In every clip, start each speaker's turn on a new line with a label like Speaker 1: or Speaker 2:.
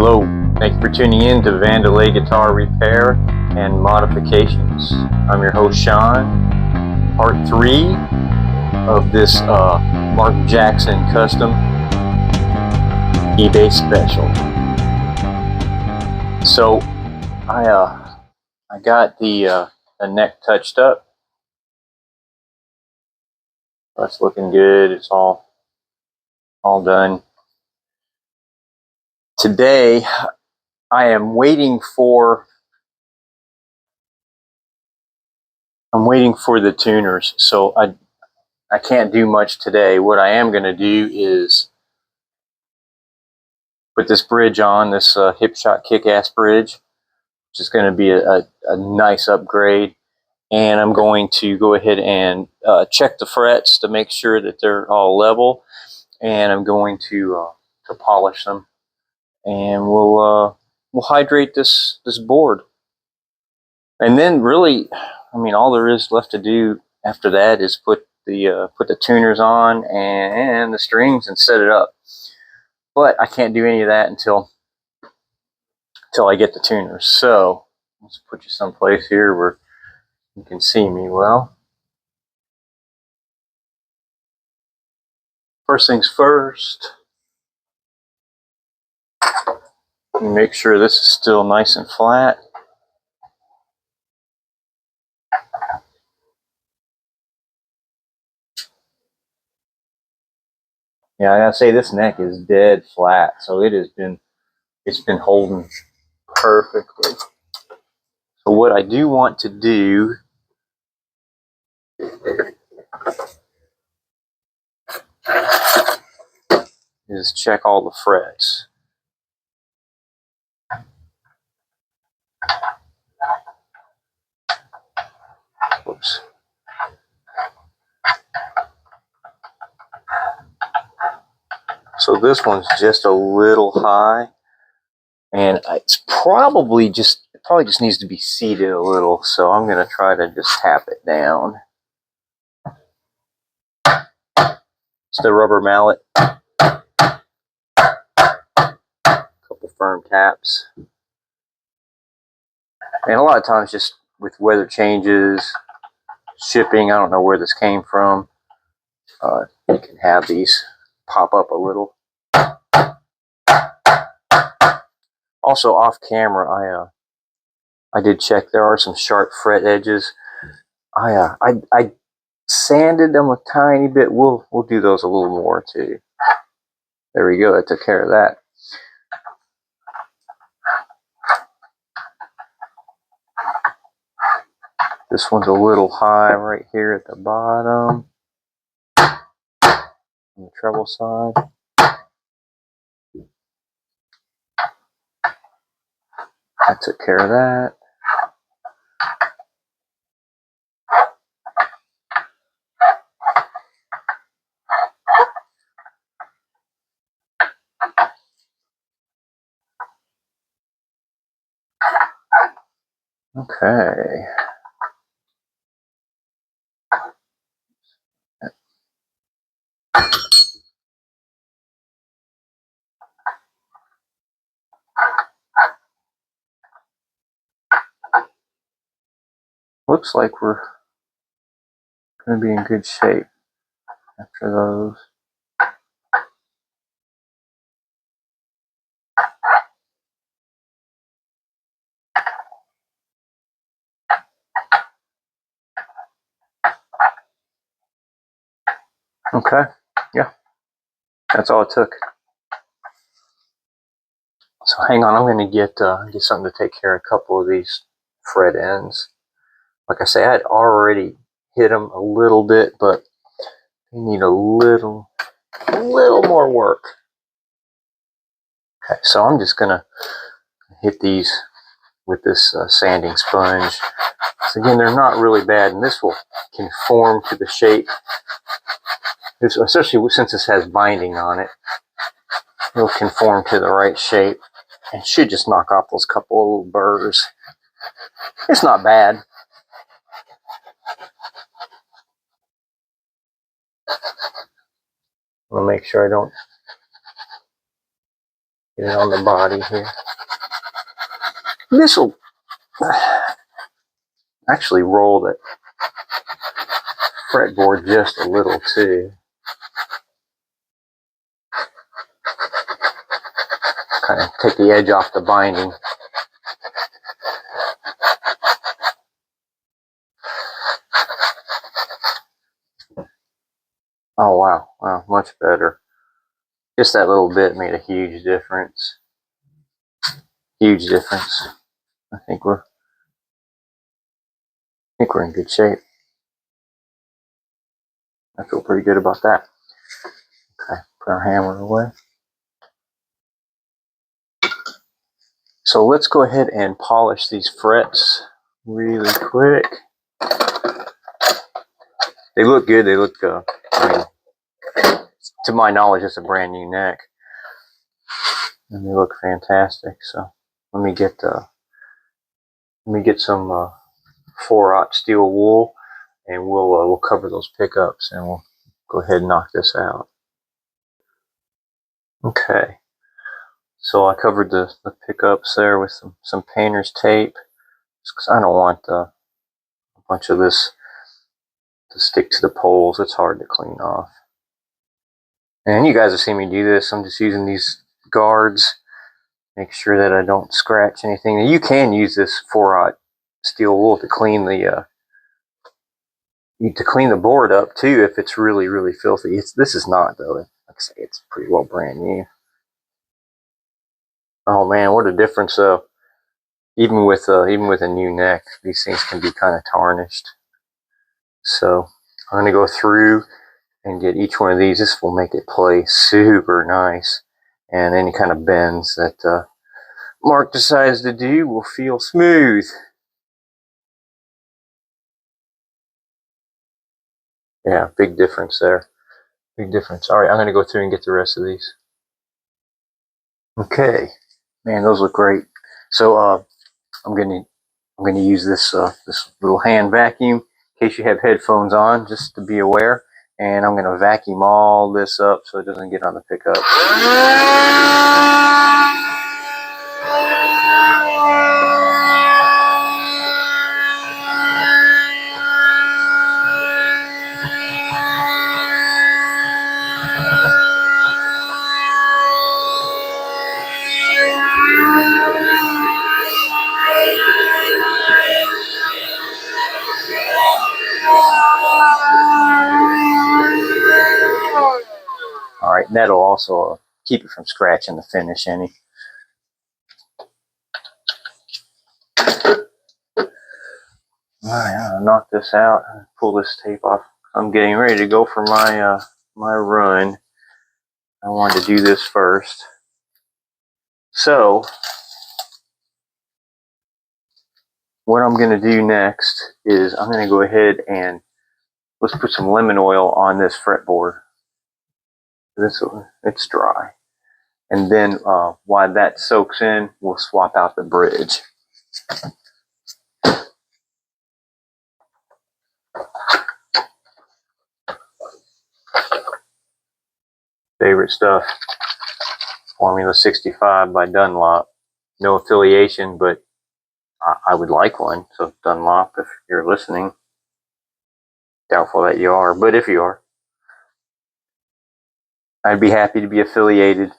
Speaker 1: Hello, thank you for tuning in to Vandalay Guitar Repair and Modifications. I'm your host Sean. Part 3 of this Mark Jackson custom eBay special. So I got the neck touched up. That's looking good. It's all done. Today I am waiting for the tuners, so I can't do much today. What I am going to do is put this bridge on, this Hipshot Kick-Ass bridge, which is going to be a nice upgrade. And I'm going to go ahead and check the frets to make sure that they're all level. And I'm going to polish them. And we'll hydrate this board. And then really, I mean, all there is left to do after that is put the tuners on and the strings and set it up. But I can't do any of that until I get the tuners. So let's put you someplace here where you can see me well. First things first, make sure this is still nice and flat. Yeah, I gotta say this neck is dead flat, so it's been holding perfectly. So what I do want to do is check all the frets. Whoops. So this one's just a little high, and it probably just needs to be seated a little. So I'm gonna try to just tap it down. It's the rubber mallet. Couple firm taps. And a lot of times, just with weather changes, shipping, I don't know where this came from, you can have these pop up a little. Also, off camera, I did check. There are some sharp fret edges. I sanded them a tiny bit. We'll do those a little more too. There we go. I took care of that. This one's a little high right here at the bottom on the treble side. I took care of that. Okay. Looks like we're going to be in good shape after those. Okay, yeah, that's all it took. So hang on, I'm going to get something to take care of a couple of these fret ends. Like I say, I had already hit them a little bit, but they need a little more work. Okay, so I'm just going to hit these with this sanding sponge. So again, they're not really bad, and this will conform to the shape. Especially since this has binding on it, it'll conform to the right shape and should just knock off those couple of little burrs. It's not bad. I'm gonna make sure I don't Get it on the body here. This will actually roll the fretboard just a little too. Kind of take the edge off the binding. Oh wow, wow, much better. Just that little bit made a huge difference. Huge difference. I think we're in good shape. I feel pretty good about that. Okay, put our hammer away. So let's go ahead and polish these frets really quick. They look good. They look, I mean, to my knowledge, it's a brand new neck, and they look fantastic. So let me get some 4/0 steel wool, and we'll cover those pickups, and we'll go ahead and knock this out. Okay. So I covered the pickups there with some painter's tape, because I don't want a bunch of this to stick to the poles. It's hard to clean off. And you guys have seen me do this. I'm just using these guards, make sure that I don't scratch anything. And you can use this 4/0 steel wool to clean the board up too if it's really, really filthy. This is not though. Like I say, it's pretty well brand new. Oh man, what a difference though. Even with a new neck, these things can be kind of tarnished. So I'm gonna go through and get each one of these. This will make it play super nice, and any kind of bends that Mark decides to do will feel smooth. Yeah, big difference there. Big difference. All right, I'm gonna go through and get the rest of these. Okay, man, those look great. So I'm gonna use this this little hand vacuum in case you have headphones on, just to be aware. And I'm gonna vacuum all this up so it doesn't get on the pickup. All right, and that'll also keep it from scratching the finish any. All right, I'm gonna knock this out and pull this tape off. I'm getting ready to go for my my run. I wanted to do this first. So what I'm going to do next is I'm going to go ahead and let's put some lemon oil on this fretboard. It's dry. And then while that soaks in, we'll swap out the bridge. Favorite stuff, Formula 65 by Dunlop. No affiliation, but I would like one. So Dunlop, if you're listening, doubtful that you are, but if you are, I'd be happy to be affiliated.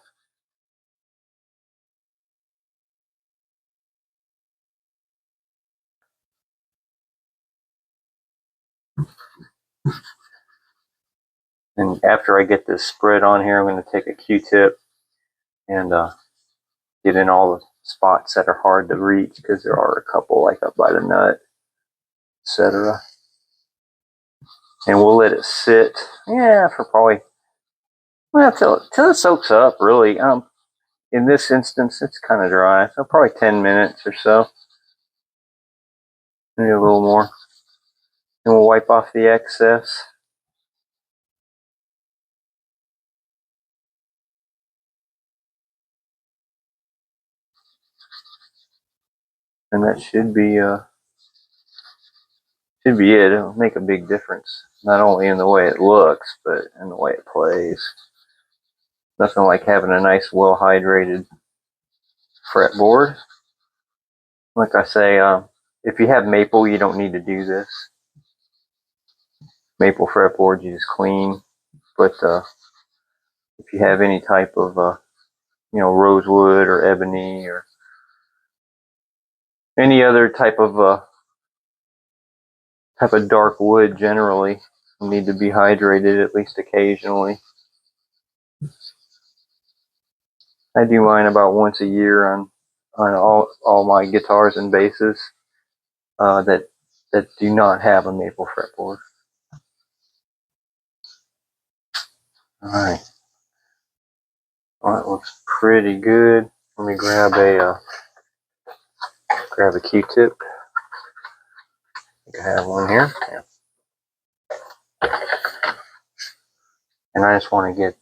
Speaker 1: And after I get this spread on here, I'm going to take a Q-tip and get in all the spots that are hard to reach, because there are a couple like up by the nut, etc. And we'll let it sit, for probably, till it soaks up, really. In this instance, it's kind of dry, so probably 10 minutes or so. Maybe a little more. And we'll wipe off the excess. And that should be it. It'll make a big difference, not only in the way it looks, but in the way it plays. Nothing like having a nice, well-hydrated fretboard. Like I say, if you have maple, you don't need to do this. Maple fretboard, you just clean. But if you have any type of, rosewood or ebony or any other type of dark wood, generally need to be hydrated at least occasionally. I do mine about once a year on all my guitars and basses that do not have a maple fretboard. All right, well, that looks pretty good. Let me grab a Q-tip. I think I have one here. Yeah. And I just want to get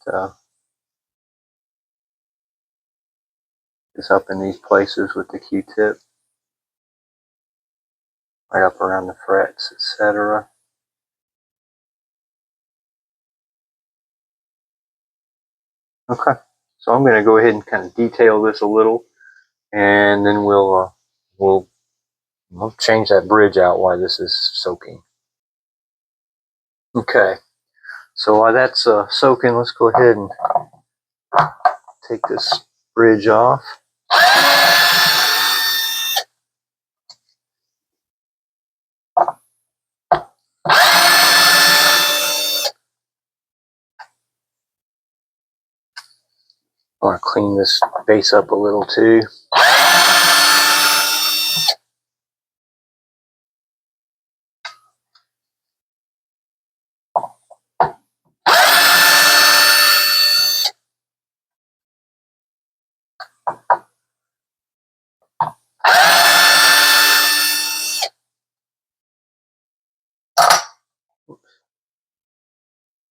Speaker 1: this up in these places with the Q-tip, right up around the frets, etc. Okay, so I'm going to go ahead and kind of detail this a little, and then we'll change that bridge out while this is soaking. Okay, so while that's soaking, let's go ahead and take this bridge off. I want to clean this base up a little too.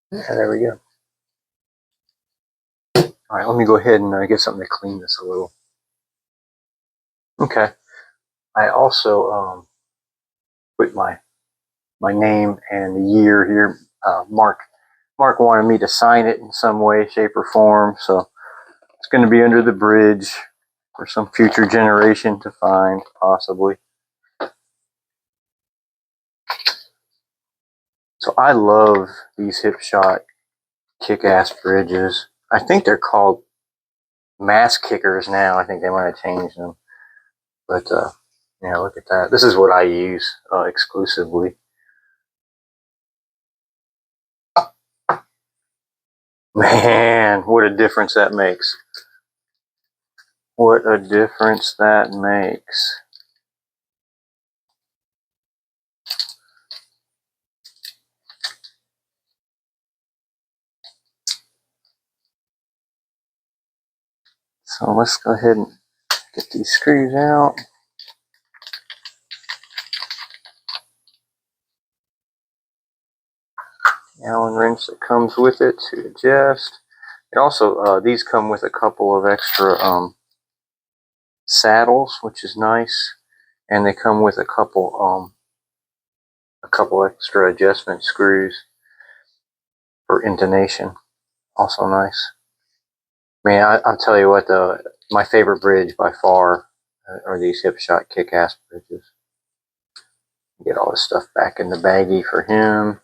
Speaker 1: Yeah, there we go. All right, let me go ahead and get something to clean this a little. Okay, I also put my name and the year here. Mark wanted me to sign it in some way, shape, or form, so it's going to be under the bridge for some future generation to find, possibly. So I love these Hipshot kick-ass bridges. I think they're called Mass Kickers now. I think they might have changed them. But yeah, look at that. This is what I use exclusively. Man, what a difference that makes. What a difference that makes. So let's go ahead and get these screws out. Allen wrench that comes with it to adjust. It also, these come with a couple of extra saddles, which is nice, and they come with a couple extra adjustment screws for intonation. Also nice. Man, I'll tell you what, my favorite bridge by far are these Hipshot kick-ass bridges. Get all this stuff back in the baggie for him.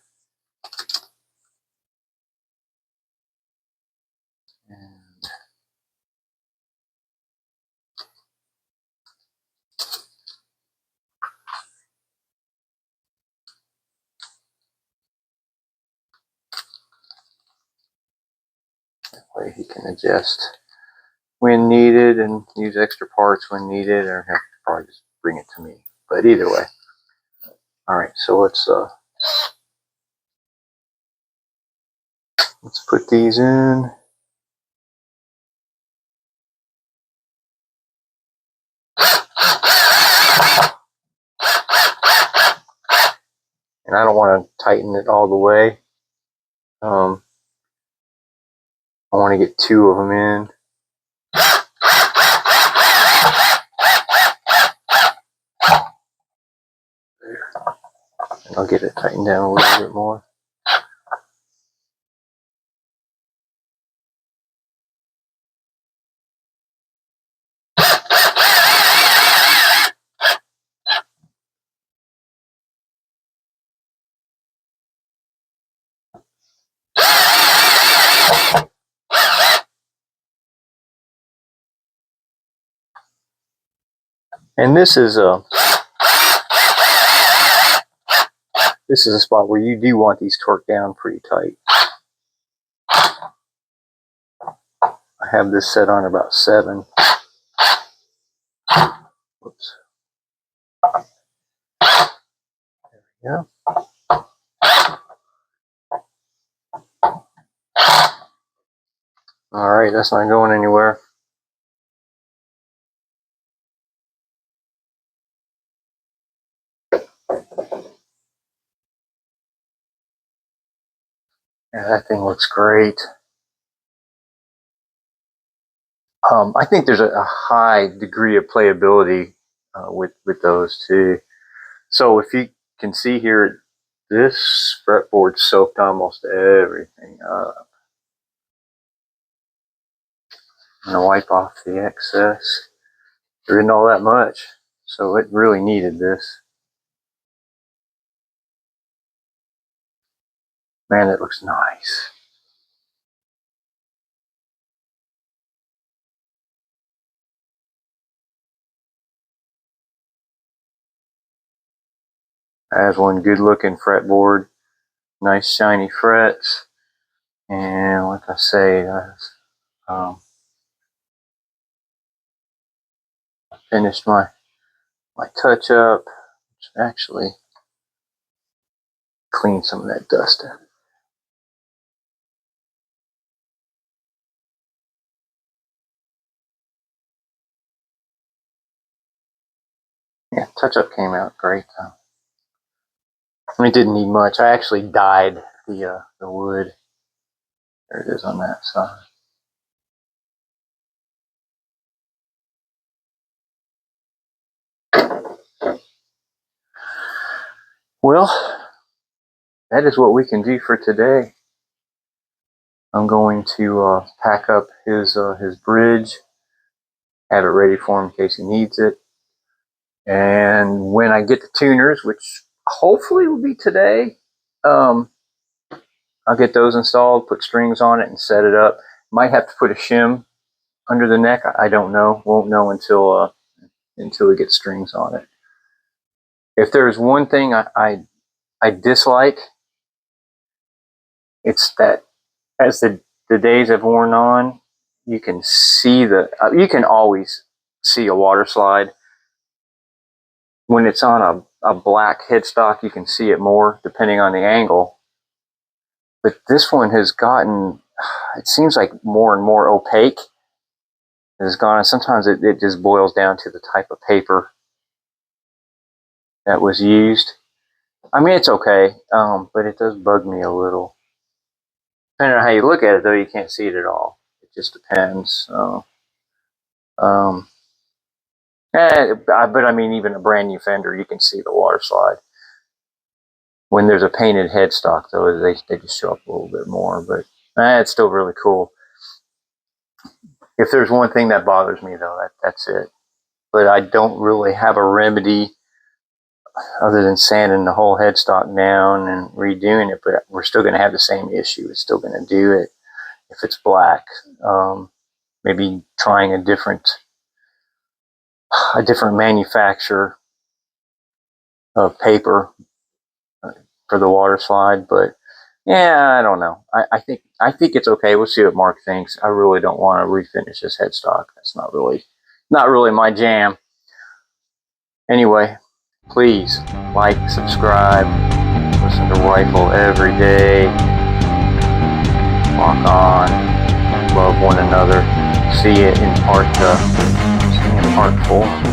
Speaker 1: That way he can adjust when needed and use extra parts when needed, or he'll probably just bring it to me. But either way. All right, so let's put these in. And I don't want to tighten it all the way. I want to get two of them in. There. And I'll get it tightened down a little bit more. And this is a spot where you do want these torqued down pretty tight. I have this set on about 7. Whoops. There we go. All right, that's not going anywhere. Yeah, that thing looks great. I think there's a high degree of playability with those too. So if you can see here, this fretboard soaked almost everything up. I'm gonna wipe off the excess. There isn't all that much, so it really needed this. Man, it looks nice. Has one good looking fretboard, nice shiny frets, and like I say, I finished my touch up. Actually clean some of that dust out. Yeah, touch up came out great though. It didn't need much. I actually dyed the wood. There it is on that side. Well, that is what we can do for today. I'm going to pack up his bridge, have it ready for him in case he needs it. And when I get the tuners, which hopefully will be today, I'll get those installed, put strings on it, and set it up. Might have to put a shim under the neck. I don't know. Won't know until we get strings on it. If there's one thing I dislike, it's that as the days have worn on, you can see you can always see a water slide. When it's on a black headstock, you can see it more depending on the angle. But this one has gotten, it seems like more and more opaque. It's gone. Sometimes it just boils down to the type of paper that was used. I mean, it's okay, but it does bug me a little. Depending on how you look at it, though, you can't see it at all. It just depends. But I mean, even a brand new fender, you can see the water slide. When there's a painted headstock, though, they just show up a little bit more. But it's still really cool. If there's one thing that bothers me, though, that's it. But I don't really have a remedy other than sanding the whole headstock down and redoing it. But we're still going to have the same issue. It's still going to do it if it's black. Maybe trying a different manufacturer of paper for the water slide. But yeah, I don't know. I think it's okay. We'll see what Mark thinks. I really don't want to refinish this headstock. That's not really my jam. Anyway, please like, subscribe, listen to Rifle every day. Walk on, love one another. See you in part 4.